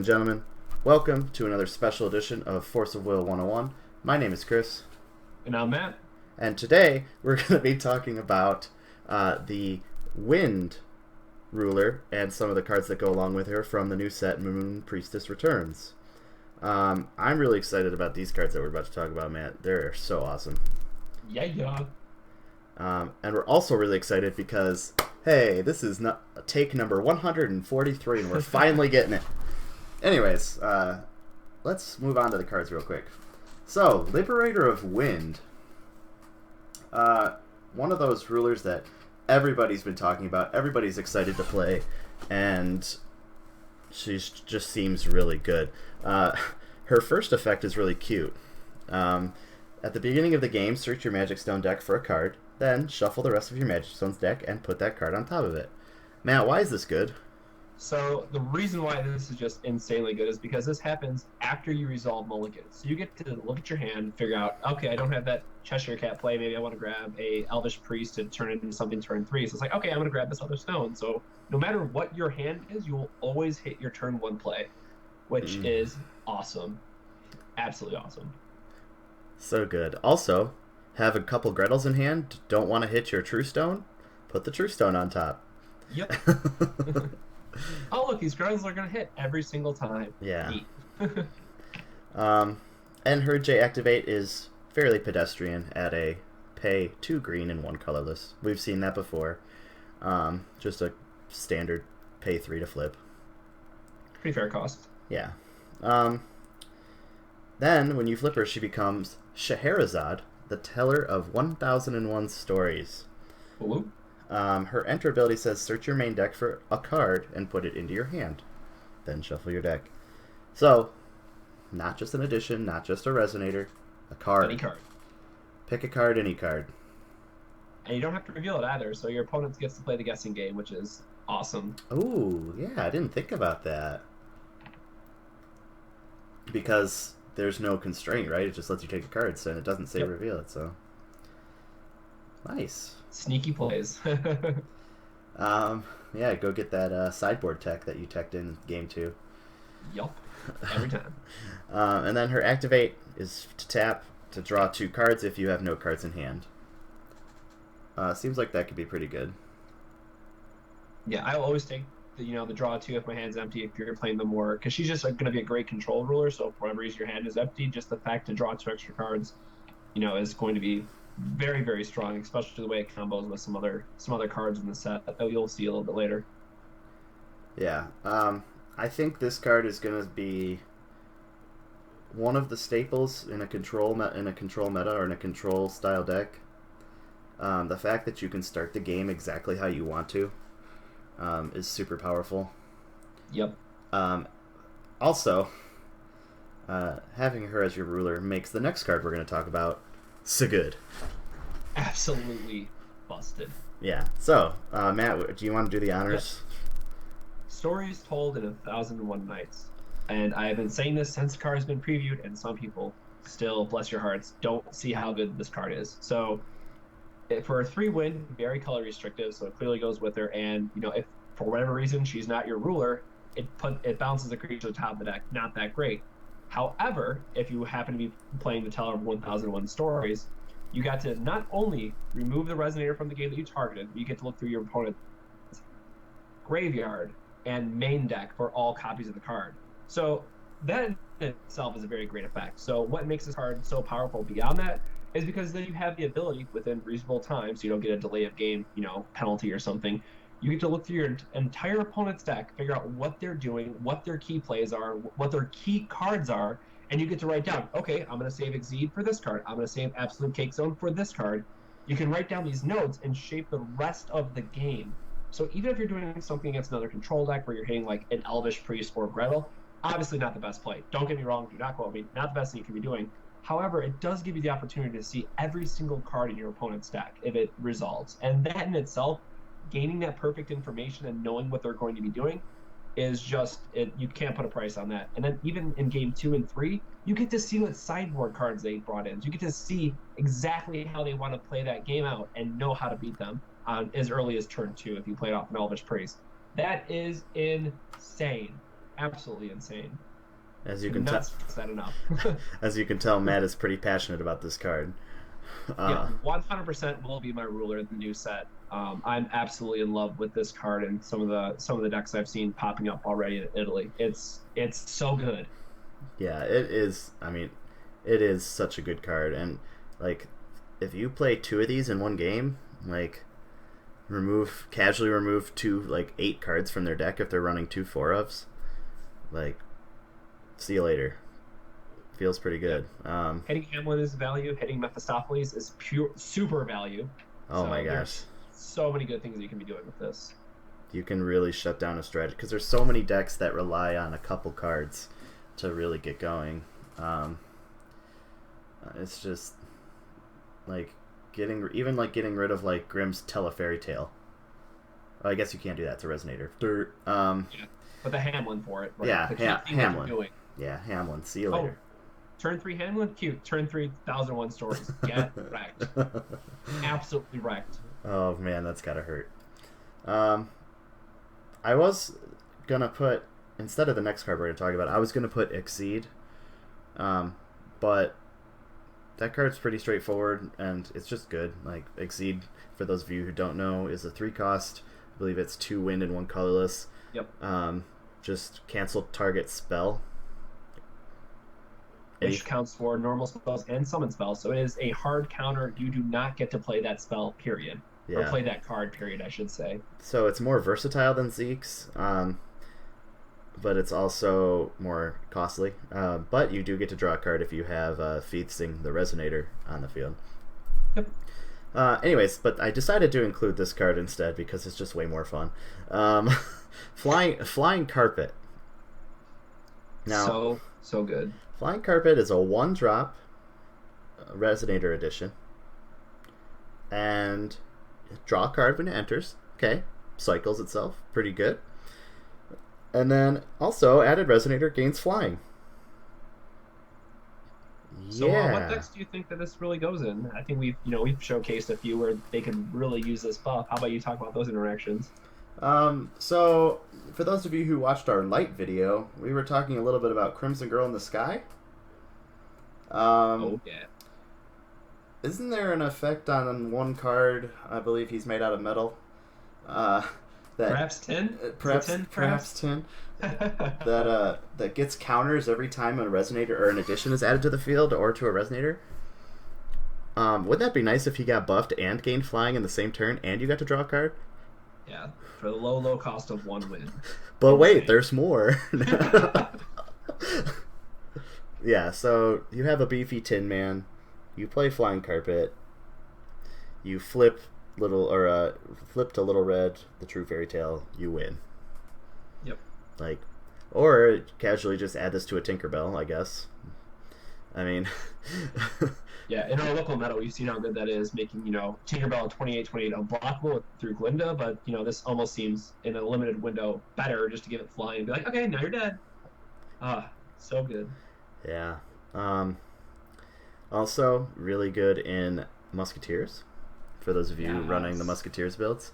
and gentlemen, welcome to another special edition of Force of Will 101. My name is Chris. And I'm Matt. And today we're going to be talking about the Wind ruler and some of the cards that go along with her from the new set Moon Priestess Returns. I'm really excited about these cards that we're about to talk about, Matt. They're so awesome. Yeah. And we're also really excited because, hey, this is take number 143 and we're finally getting it. Anyways, let's move on to the cards real quick. So, Liberator of Wind. One of those rulers that everybody's been talking about, everybody's excited to play, and she just seems really good. Her first effect is really cute. At the beginning of the game, search your Magic Stone deck for a card, then shuffle the rest of your Magic Stones deck and put that card on top of it. Matt, why is this good? So the reason why this is just insanely good is because this happens after you resolve mulligans. So you get to look at your hand and figure out, okay, I don't have that Cheshire Cat play. Maybe I want to grab a Elvish Priest to turn it into something turn 3. So it's like, okay, I'm going to grab this other stone. So no matter what your hand is, you will always hit your turn 1 play, which is awesome. Absolutely awesome. So good. Also, have a couple Gretels in hand. Don't want to hit your True Stone? Put the True Stone on top. Yep. Oh, look, these Gretels are going to hit every single time. Yeah. And her J activate is fairly pedestrian at a pay 2 green and 1 colorless. We've seen that before. Just a standard pay 3 to flip. Pretty fair cost. Yeah. Then, when you flip her, she becomes Scheherazade, the teller of 1001 stories. Ooh. Her enter ability says search your main deck for a card and put it into your hand. Then shuffle your deck. So, not just an addition, not just a resonator, a card. Any card. Pick a card, any card. And you don't have to reveal it either, so your opponent gets to play the guessing game, which is awesome. Ooh, yeah, I didn't think about that. Because there's no constraint, right? It just lets you take a card, so it doesn't say reveal it, so. Nice. Sneaky plays. Yeah, go get that sideboard tech that you teched in game 2. Yup. Every time. And then her activate is to tap to draw 2 cards if you have no cards in hand. Seems like that could be pretty good. Yeah, I always take the draw 2 if my hand's empty if you're playing them more, because she's just going to be a great control ruler. So for whatever reason your hand is empty, just the fact to draw 2 extra cards, is going to be very, very strong, especially the way it combos with some other cards in the set that you'll see a little bit later. Yeah, I think this card is going to be one of the staples in a control meta or in a control style deck. The fact that you can start the game exactly how you want to is super powerful. Yep. Also, having her as your ruler makes the next card we're going to talk about so good. Absolutely busted. Yeah. So, Matt, do you want to do the honors? Stories told in 1001 Nights. And I've been saying this since the card has been previewed, and some people still, bless your hearts, don't see how good this card is. So, for a 3-win, very color restrictive, so it clearly goes with her. And, if for whatever reason she's not your ruler, it bounces the creature to the top of the deck. Not that great. However, if you happen to be playing the Teller of 1001 Stories, you got to not only remove the resonator from the game that you targeted, you get to look through your opponent's graveyard and main deck for all copies of the card. So that in itself is a very great effect. So what makes this card so powerful beyond that is because then you have the ability within reasonable time, so you don't get a delay of game, penalty or something. You get to look through your entire opponent's deck, figure out what they're doing, what their key plays are, what their key cards are, and you get to write down, okay, I'm going to save Exceed for this card. I'm going to save Absolute Cake Zone for this card. You can write down these notes and shape the rest of the game. So even if you're doing something against another control deck where you're hitting like an Elvish Priest or Gretel, obviously not the best play. Don't get me wrong, do not quote me, not the best thing you can be doing. However, it does give you the opportunity to see every single card in your opponent's deck if it resolves. And that in itself, gaining that perfect information and knowing what they're going to be doing is just you can't put a price on that. And then even in game 2 and 3, you get to see what sideboard cards they brought in. So you get to see exactly how they want to play that game out and know how to beat them as early as turn 2 if you played off an Elvish Priest. That is insane. absolutely insane. As you can tell, that enough. as you can tell, Matt is pretty passionate about this card. Yeah, 100% will be my ruler in the new set. I'm absolutely in love with this card and some of the decks I've seen popping up already in Italy. It's so good. Yeah, it is. I mean, it is such a good card, and like, if you play 2 of these in one game, like, casually remove 2 like 8 cards from their deck if they're running 2 4-ofs, like, see you later. Feels pretty good. Hitting Hamlin is value. Hitting Mephistopheles is pure super value. Oh my gosh. So many good things that you can be doing with this. You can really shut down a strategy because there's so many decks that rely on a couple cards to really get going. It's just like getting rid of like Grimm's Telefairy Tale. I guess you can't do that. It's a resonator. Yeah, but the Hamlin for it. Right? Yeah, Hamlin. Yeah, Hamlin. See you later. Turn 3 Hamlin, cute. Turn 3 1001 Stories. Get wrecked. Absolutely wrecked. Oh man, that's gotta hurt. I was gonna put, instead of the next card we're gonna talk about, I was gonna put Exceed. But that card's pretty straightforward and it's just good. Like, Exceed, for those of you who don't know, is a 3-cost. I believe it's 2 wind and 1 colorless. Yep. Just cancel target spell. Which counts for normal spells and summon spells. So it is a hard counter. You do not get to play that spell, period. Yeah. Or play that card, period, I should say. So it's more versatile than Zeke's, but it's also more costly. But you do get to draw a card if you have Feasting the Resonator on the field. Yep. Anyways, but I decided to include this card instead because it's just way more fun. Flying Carpet. Now, so good. Flying Carpet is a 1-drop Resonator edition. And draw a card when it enters. Okay. Cycles itself. Pretty good. And then also added Resonator gains flying. So what decks do you think that this really goes in? I think we've showcased a few where they could really use this buff. How about you talk about those interactions? So, for those of you who watched our light video, we were talking a little bit about Crimson Girl in the Sky. Oh, yeah. Isn't there an effect on one card, I believe he's made out of metal, that perhaps tin? Perhaps tin. that gets counters every time a Resonator or an addition is added to the field or to a Resonator? Wouldn't that be nice if he got buffed and gained flying in the same turn and you got to draw a card? Yeah, for the low cost of 1 win. But wait, there's more. Yeah, so you have a beefy Tin Man, you play Flying Carpet, you flip to Little Red, the True Fairy Tale, you win. Yep. Like, or casually just add this to a Tinkerbell, I guess. I mean... Yeah, in our local meta, we've seen how good that is, making, Tinkerbell 28/28 unblockable through Glinda, but, this almost seems, in a limited window, better just to give it flying and be like, okay, now you're dead. So good. Yeah. Also, really good in Musketeers, for those of you running the Musketeers builds.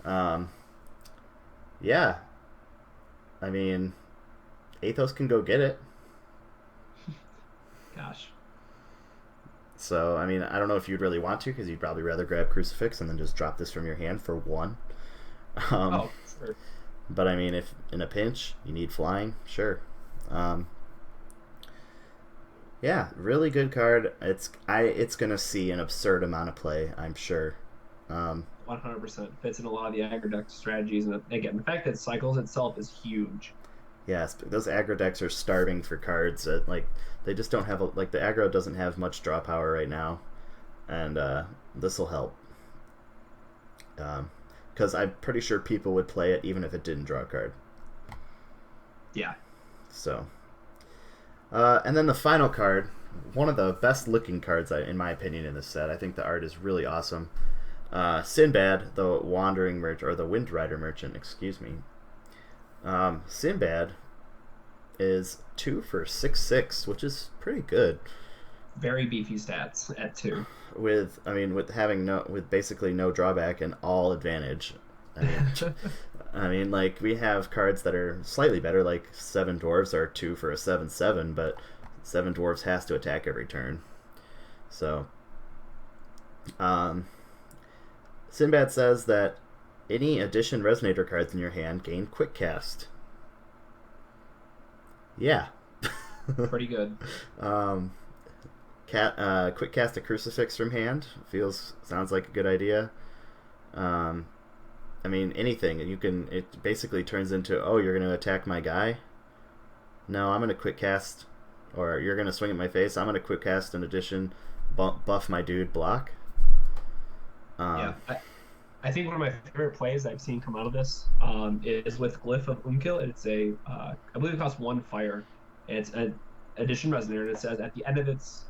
Yeah. I mean, Athos can go get it. Gosh. So, I mean, I don't know if you'd really want to, because you'd probably rather grab Crucifix and then just drop this from your hand for 1. Sure. But, I mean, if in a pinch you need flying, sure. Yeah, really good card. It's going to see an absurd amount of play, I'm sure. 100% fits in a lot of the aggro deck strategies, and again, the fact that it cycles itself is huge. Yes, those aggro decks are starving for cards that, like, they just don't have the aggro doesn't have much draw power right now, and this will help. Because I'm pretty sure people would play it even if it didn't draw a card. Yeah. So, and then the final card, one of the best looking cards in my opinion in this set. I think the art is really awesome. Sinbad, the Wandering Merchant, or the Wind Rider Merchant, excuse me. Sinbad is 2 for 6/6, which is pretty good. Very beefy stats at 2. With basically no drawback and all advantage. I mean, I mean, like, we have cards that are slightly better, like Seven Dwarves are 2 for a 7/7, but Seven Dwarves has to attack every turn. So, Sinbad says that any Edition Resonator cards in your hand gain Quick Cast. Yeah. Pretty good. Quick Cast a Crucifix from hand. Sounds like a good idea. I mean, anything. It basically turns into, oh, you're going to attack my guy? No, I'm going to quick cast, or you're going to swing at my face. I'm going to quick cast an addition, buff my dude, block. Yeah, I think one of my favorite plays I've seen come out of this is with Glyph of Unkil. It's I believe it costs 1 fire. It's an addition resonator, and it says at the end of its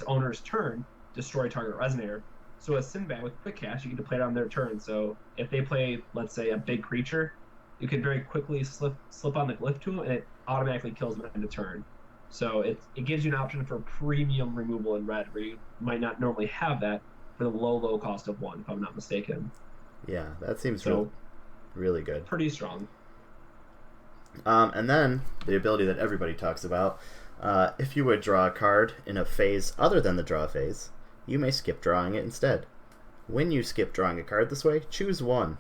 owner's turn, destroy target resonator. So as Sinbad with quick cast, you get to play it on their turn. So if they play, let's say, a big creature, you can very quickly slip on the glyph to them, and it automatically kills them at the turn. So it gives you an option for premium removal in red, where you might not normally have that for the low cost of 1, if I'm not mistaken. Yeah, that seems really good. Pretty strong. And then the ability that everybody talks about, if you would draw a card in a phase other than the draw phase, you may skip drawing it instead. When you skip drawing a card this way, choose 1.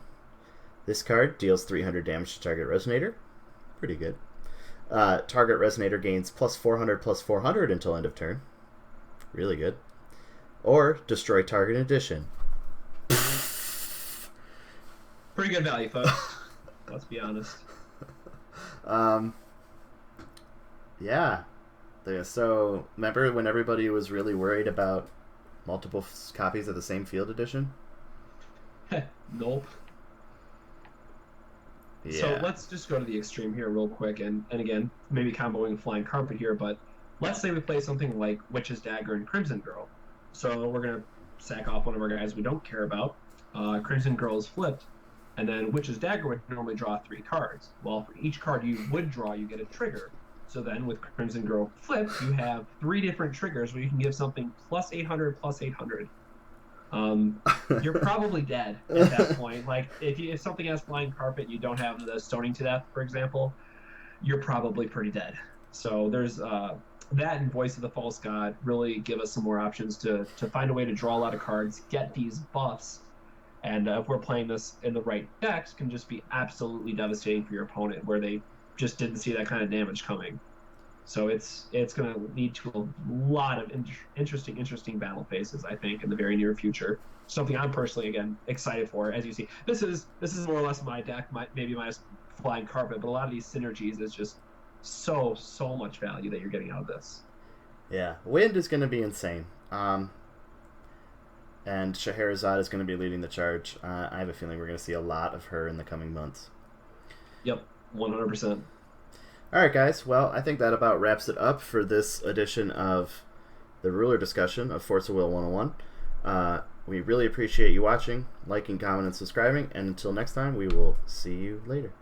This card deals 300 damage to target resonator. Pretty good. Target resonator gains +400/+400 until end of turn. Really good. Or destroy target addition. Pretty good value, folks. Let's be honest. Yeah. So, remember when everybody was really worried about multiple copies of the same field edition? Nope. Yeah. So let's just go to the extreme here real quick, and again, maybe comboing Flying Carpet here, but let's say we play something like Witch's Dagger and Crimson Girl. So we're going to sack off one of our guys we don't care about. Crimson Girl is flipped, and then Witch's Dagger would normally draw 3 cards. Well, for each card you would draw, you get a trigger. So then with Crimson Girl flipped, you have 3 different triggers where you can give something +800/+800. You're probably dead at that point. Like if something has Flying Carpet, you don't have the Stoning to Death, for example, you're probably pretty dead. So there's that, and Voice of the False God really give us some more options to find a way to draw a lot of cards, get these buffs, and if we're playing this in the right decks, can just be absolutely devastating for your opponent, where they just didn't see that kind of damage coming. So it's going to lead to a lot of interesting battle phases, I think, in the very near future. Something I'm personally, again, excited for. As you see, this is more or less my deck, maybe minus Flying Carpet, but a lot of these synergies is just so much value that you're getting out of this. Yeah, Wind is going to be insane. And Scheherazade is going to be leading the charge. I have a feeling we're going to see a lot of her in the coming months. Yep, 100%. Alright guys, well, I think that about wraps it up for this edition of the Ruler discussion of Force of Will 101. We really appreciate you watching, liking, commenting, and subscribing, and until next time, we will see you later.